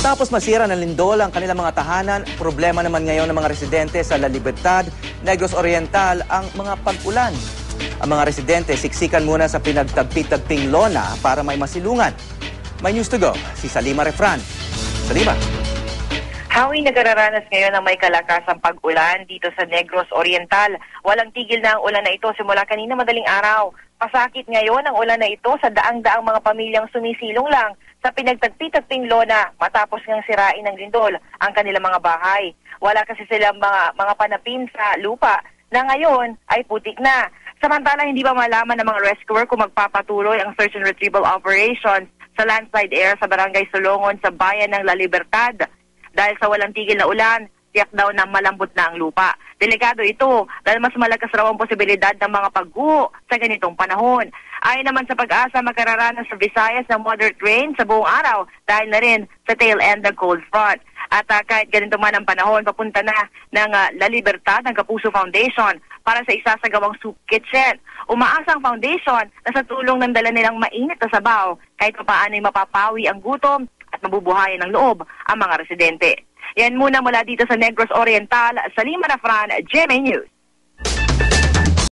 Matapos masira ng lindol ang kanilang mga tahanan, problema naman ngayon ng mga residente sa La Libertad, Negros Oriental ang mga pag-ulan. Ang mga residente siksikan muna sa pinagtagpi-tagping lona para may masilungan. May news to go, si Salima Refran. Salima. Hawi nagararanas ngayon ng may kalakasang pag-ulan dito sa Negros Oriental. Walang tigil na ang ulan na ito simula kanina madaling araw. Pasakit ngayon ang ulan na ito sa daang-daang mga pamilyang sumisilong lang sa pinagtagpi-tagping lona matapos ngang sirain ng lindol ang kanilang mga bahay. Wala kasi silang mga panapin sa lupa na ngayon ay putik na. Samantala, hindi ba malaman ng mga rescuer kung magpapatuloy ang search and retrieval operations sa landslide area sa Barangay Solongon sa bayan ng La Libertad. Dahil sa walang tigil na ulan, tiyak daw na malambot na ang lupa. Delikado ito dahil mas malakas raw ang posibilidad ng mga pagguho sa ganitong panahon. Ayon naman sa Pag-asa, magkararanas sa Visayas ng moderate rain sa buong araw dahil na rin sa tail end ng cold front. At kahit ganito man ang panahon, papunta na ng La Libertad ng Kapuso Foundation para sa isasagawang soup kitchen. Umaasa ang foundation na sa tulong ng dala nilang mainit na sabaw, kahit paano ay mapapawi ang gutom at mabubuhayan ng loob ang mga residente. Yan muna mula dito sa Negros Oriental, Salima Refran, GMA News.